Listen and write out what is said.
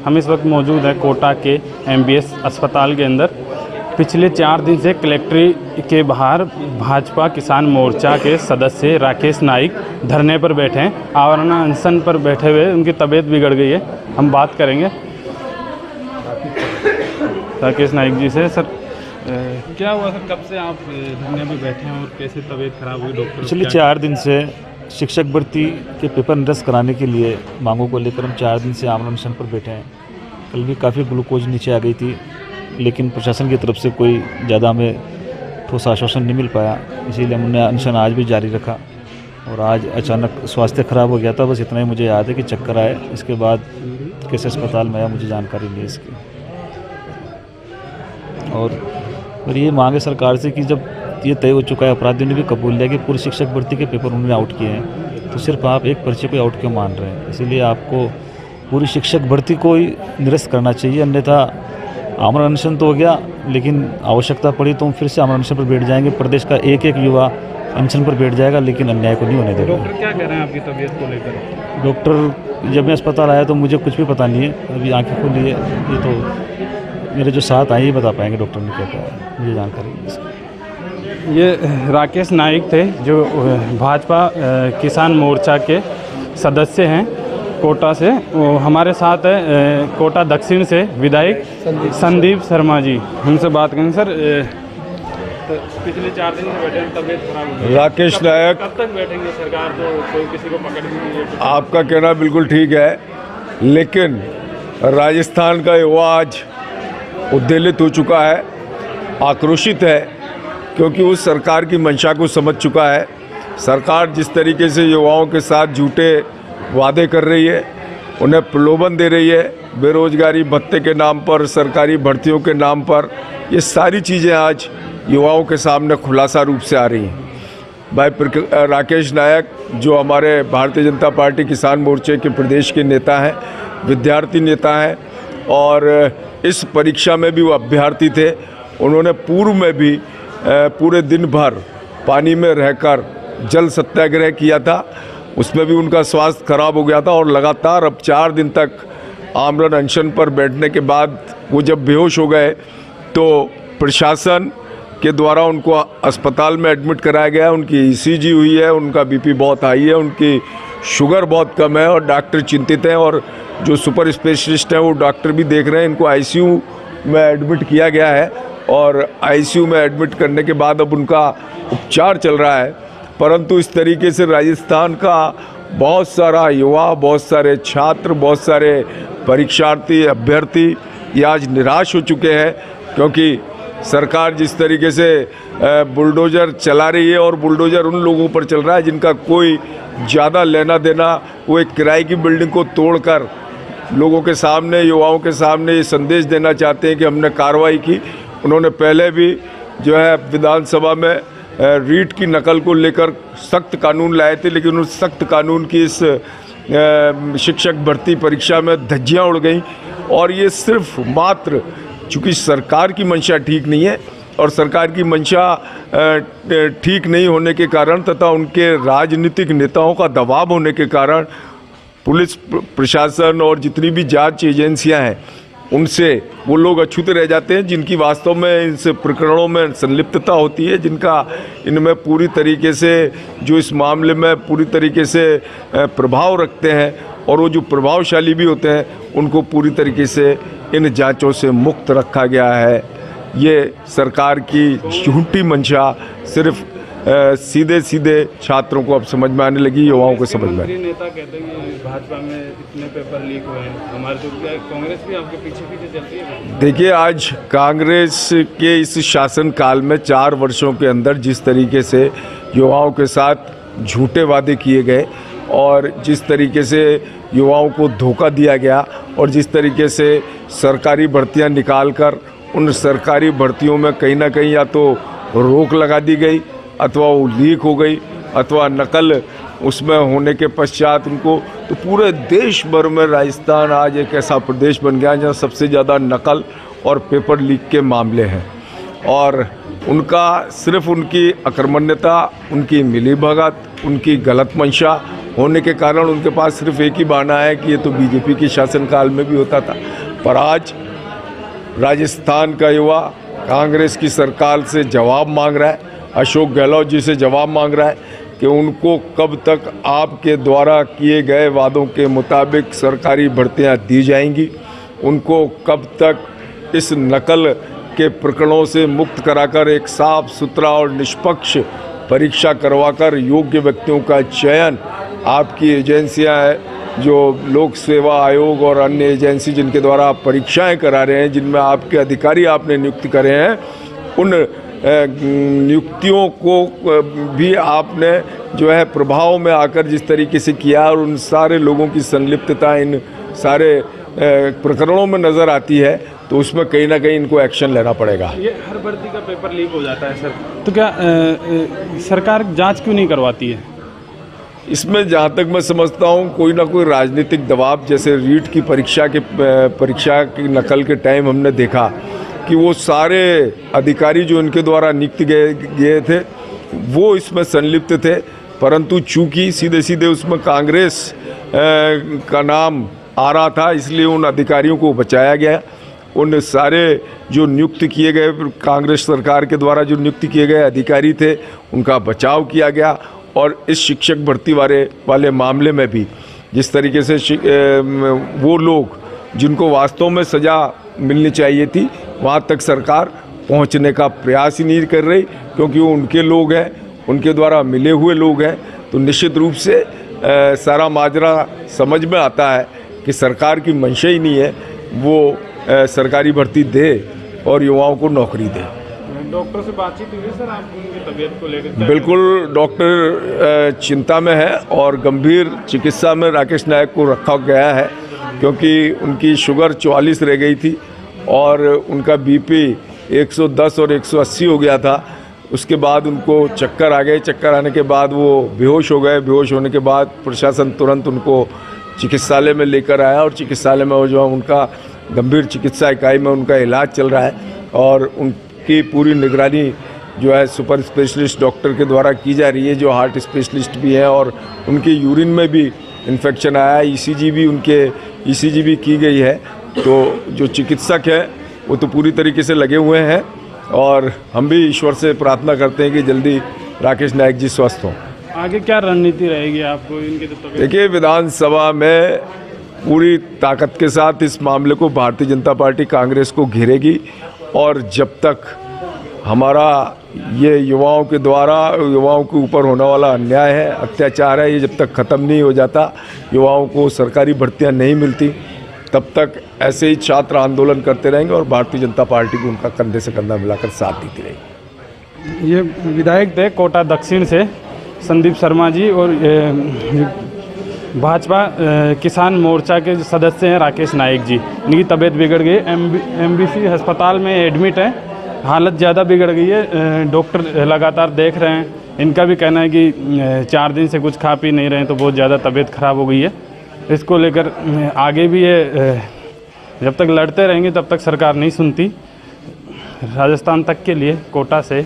हम इस वक्त मौजूद हैं कोटा के MBS अस्पताल के अंदर। पिछले 4 दिन से कलेक्ट्री के बाहर भाजपा किसान मोर्चा के सदस्य राकेश नाइक धरने पर बैठे हैं। आवरण अनशन पर बैठे हुए उनकी तबीयत बिगड़ गई है। हम बात करेंगे राकेश नाइक जी से। सर क्या हुआ सर, कब से आप धरने पर बैठे हैं और कैसे तबीयत खराब हुई? डॉक्टर पिछले 4 दिन से शिक्षक भर्ती के पेपर निरस्त कराने के लिए मांगों को लेकर हम 4 दिन से आमरण अनशन पर बैठे हैं। कल भी काफ़ी ग्लूकोज नीचे आ गई थी, लेकिन प्रशासन की तरफ से कोई ज़्यादा हमें ठोस आश्वासन नहीं मिल पाया, इसीलिए हमने अनशन आज भी जारी रखा। और आज अचानक स्वास्थ्य खराब हो गया था, बस इतना ही मुझे याद है कि चक्कर आए। इसके बाद कैसे अस्पताल में आया मुझे जानकारी नहीं इसकी। और मेरी ये मांग है सरकार से कि जब ये तय हो चुका है, अपराधियों ने भी कबूल लिया कि पूरी शिक्षक भर्ती के पेपर उन्होंने आउट किए हैं, तो सिर्फ आप एक पर्चे को आउट क्यों मान रहे हैं? इसीलिए आपको पूरी शिक्षक भर्ती को ही निरस्त करना चाहिए। अन्यथा आमरण अनशन तो हो गया, लेकिन आवश्यकता पड़ी तो हम फिर से आमरण अनशन पर बैठ जाएंगे। प्रदेश का एक एक युवा अनशन पर बैठ जाएगा, लेकिन अन्याय को नहीं होने देगा। डॉक्टर क्या कह रहे हैं आपकी तबीयत को लेकर? डॉक्टर जब मैं अस्पताल आया तो मुझे कुछ भी पता नहीं है, अभी आंखें खुली है। ये तो मेरे जो साथ आए ही बता पाएंगे डॉक्टर ने क्या कहा, मुझे जानकारी नहीं। ये राकेश नाइक थे जो भाजपा किसान मोर्चा के सदस्य हैं कोटा से। वो हमारे साथ है कोटा दक्षिण से विधायक संदीप शर्मा जी। हमसे बात करेंगे। सर तो पिछले 4 दिन से बैठे हैं, तबीयत खराब हो गई। राकेश नायक, कब तक बैठेंगे? सरकार तो कोई किसी को पकड़ भी नहीं है। आपका कहना बिल्कुल ठीक है, लेकिन राजस्थान का युवा आज उद्वेलित हो चुका है, आक्रोशित है, क्योंकि उस सरकार की मंशा को समझ चुका है। सरकार जिस तरीके से युवाओं के साथ झूठे वादे कर रही है, उन्हें प्रलोभन दे रही है, बेरोजगारी भत्ते के नाम पर, सरकारी भर्तियों के नाम पर, ये सारी चीज़ें आज युवाओं के सामने खुलासा रूप से आ रही हैं। भाई राकेश नायक जो हमारे भारतीय जनता पार्टी किसान मोर्चे के प्रदेश के नेता हैं, विद्यार्थी नेता हैं, और इस परीक्षा में भी वो अभ्यर्थी थे। उन्होंने पूर्व में भी पूरे दिन भर पानी में रहकर जल सत्याग्रह किया था, उसमें भी उनका स्वास्थ्य खराब हो गया था। और लगातार अब 4 दिन तक आमरण अनशन पर बैठने के बाद वो जब बेहोश हो गए तो प्रशासन के द्वारा उनको अस्पताल में एडमिट कराया गया। उनकी ECG हुई है, उनका BP बहुत हाई है, उनकी शुगर बहुत कम है, और डॉक्टर चिंतित हैं। और जो सुपर स्पेशलिस्ट हैं वो डॉक्टर भी देख रहे हैं। इनको ICU में एडमिट किया गया है, और ICU में एडमिट करने के बाद अब उनका उपचार चल रहा है। परंतु इस तरीके से राजस्थान का बहुत सारा युवा, बहुत सारे छात्र, बहुत सारे परीक्षार्थी, अभ्यर्थी ये आज निराश हो चुके हैं, क्योंकि सरकार जिस तरीके से बुलडोज़र चला रही है, और बुलडोज़र उन लोगों पर चल रहा है जिनका कोई ज़्यादा लेना देना, वो एक किराए की बिल्डिंग को तोड़कर लोगों के सामने, युवाओं के सामने ये संदेश देना चाहते हैं कि हमने कार्रवाई की। उन्होंने पहले भी जो है विधानसभा में रीट की नकल को लेकर सख्त कानून लाए थे, लेकिन उस सख्त कानून की इस शिक्षक भर्ती परीक्षा में धज्जियां उड़ गईं। और ये सिर्फ मात्र चूँकि सरकार की मंशा ठीक नहीं है, और सरकार की मंशा ठीक नहीं होने के कारण तथा उनके राजनीतिक नेताओं का दबाव होने के कारण पुलिस प्रशासन और जितनी भी जांच एजेंसियां हैं उनसे वो लोग अछूते रह जाते हैं, जिनकी वास्तव में इन प्रकरणों में संलिप्तता होती है, जिनका इनमें पूरी तरीके से, जो इस मामले में पूरी तरीके से प्रभाव रखते हैं, और वो जो प्रभावशाली भी होते हैं, उनको पूरी तरीके से इन जांचों से मुक्त रखा गया है। ये सरकार की झूठी मंशा सिर्फ सीधे सीधे छात्रों को अब समझ में आने लगी, युवाओं को समझ में। नेता कहते हैं कि भाजपा में इतने पेपर लीक हुए हैं, हमारे तो क्या कांग्रेस भी आपके पीछे पीछे चलती है? देखिए, आज कांग्रेस के इस शासन काल में 4 वर्षों के अंदर जिस तरीके से युवाओं के साथ झूठे वादे किए गए, और जिस तरीके से युवाओं को धोखा दिया गया, और जिस तरीके से सरकारी भर्तियां निकालकर उन सरकारी भर्तियों में कहीं ना कहीं या तो रोक लगा दी गई, अथवा वो लीक हो गई, अथवा नकल उसमें होने के पश्चात उनको, तो पूरे देश भर में राजस्थान आज एक ऐसा प्रदेश बन गया जहाँ सबसे ज़्यादा नकल और पेपर लीक के मामले हैं। और उनका सिर्फ उनकी अकर्मण्यता, उनकी मिलीभगत, उनकी गलत मंशा होने के कारण उनके पास सिर्फ एक ही बहाना है कि ये तो बीजेपी के शासनकाल में भी होता था। पर आज राजस्थान का युवा कांग्रेस की सरकार से जवाब मांग रहा है, अशोक गहलोत जी से जवाब मांग रहा है कि उनको कब तक आपके द्वारा किए गए वादों के मुताबिक सरकारी भर्तियां दी जाएंगी, उनको कब तक इस नकल के प्रकरणों से मुक्त कराकर एक साफ सुथरा और निष्पक्ष परीक्षा करवाकर योग्य व्यक्तियों का चयन आपकी एजेंसियां हैं जो लोक सेवा आयोग और अन्य एजेंसी जिनके द्वारा आप परीक्षाएं करा रहे हैं, जिनमें आपके अधिकारी आपने नियुक्त करे हैं, उन नियुक्तियों को भी आपने जो है प्रभाव में आकर जिस तरीके से किया और उन सारे लोगों की संलिप्तता इन सारे प्रकरणों में नज़र आती है, तो उसमें कहीं ना कहीं इनको एक्शन लेना पड़ेगा। ये हर भर्ती का पेपर लीक हो जाता है सर, तो क्या सरकार जांच क्यों नहीं करवाती है? इसमें जहाँ तक मैं समझता हूँ कोई ना कोई राजनीतिक दबाव, जैसे रीट की परीक्षा की नकल के टाइम हमने देखा कि वो सारे अधिकारी जो इनके द्वारा नियुक्त गए थे वो इसमें संलिप्त थे, परंतु चूंकि सीधे सीधे उसमें कांग्रेस का नाम आ रहा था, इसलिए उन अधिकारियों को बचाया गया। उन सारे जो नियुक्त किए गए कांग्रेस सरकार के द्वारा जो नियुक्त किए गए अधिकारी थे उनका बचाव किया गया। और इस शिक्षक भर्ती वाले मामले में भी जिस तरीके से वो लोग जिनको वास्तव में सज़ा मिलनी चाहिए थी वहाँ तक सरकार पहुँचने का प्रयास ही नहीं कर रही, क्योंकि वो उनके लोग हैं, उनके द्वारा मिले हुए लोग हैं। तो निश्चित रूप से सारा माजरा समझ में आता है कि सरकार की मंशा ही नहीं है वो सरकारी भर्ती दे और युवाओं को नौकरी दे। डॉक्टर से बातचीत हुई सर आपकी उनकी तबीयत को लेकर? बिल्कुल, डॉक्टर चिंता में है और गंभीर चिकित्सा में राकेश नायक को रखा गया है, क्योंकि उनकी शुगर 44 रह गई थी और उनका बीपी 110 और 180 हो गया था। उसके बाद उनको चक्कर आ गए, चक्कर आने के बाद वो बेहोश हो गए। बेहोश होने के बाद प्रशासन तुरंत उनको चिकित्सालय में लेकर आया और चिकित्सालय में जो उनका गंभीर चिकित्सा इकाई में उनका इलाज चल रहा है और उनकी पूरी निगरानी जो है सुपर स्पेशलिस्ट डॉक्टर के द्वारा की जा रही है, जो हार्ट स्पेशलिस्ट भी हैं। और उनके यूरिन में भी इन्फेक्शन आया है, ईसीजी भी की गई है। तो जो चिकित्सक हैं वो तो पूरी तरीके से लगे हुए हैं और हम भी ईश्वर से प्रार्थना करते हैं कि जल्दी राकेश नायक जी स्वस्थ हों। आगे क्या रणनीति रहेगी आपको इनके? देखिए, विधानसभा में पूरी ताकत के साथ इस मामले को भारतीय जनता पार्टी कांग्रेस को घेरेगी और जब तक हमारा ये युवाओं के ऊपर होने वाला अन्याय है, अत्याचार है, ये जब तक ख़त्म नहीं हो जाता, युवाओं को सरकारी भर्तियां नहीं मिलती, तब तक ऐसे ही छात्र आंदोलन करते रहेंगे और भारतीय जनता पार्टी भी उनका कंधे से कंधा मिलाकर साथ देती रहेगी। ये विधायक थे कोटा दक्षिण से संदीप शर्मा जी और भाजपा किसान मोर्चा के सदस्य हैं राकेश नायक जी। इनकी तबीयत बिगड़ गई, एमबीसी अस्पताल में एडमिट है, हालत ज़्यादा बिगड़ गई है, डॉक्टर लगातार देख रहे हैं। इनका भी कहना है कि 4 दिन से कुछ खा पी नहीं रहे हैं, तो बहुत ज़्यादा तबीयत ख़राब हो गई है। इसको लेकर आगे भी ये जब तक लड़ते रहेंगे तब तक सरकार नहीं सुनती। राजस्थान तक के लिए कोटा से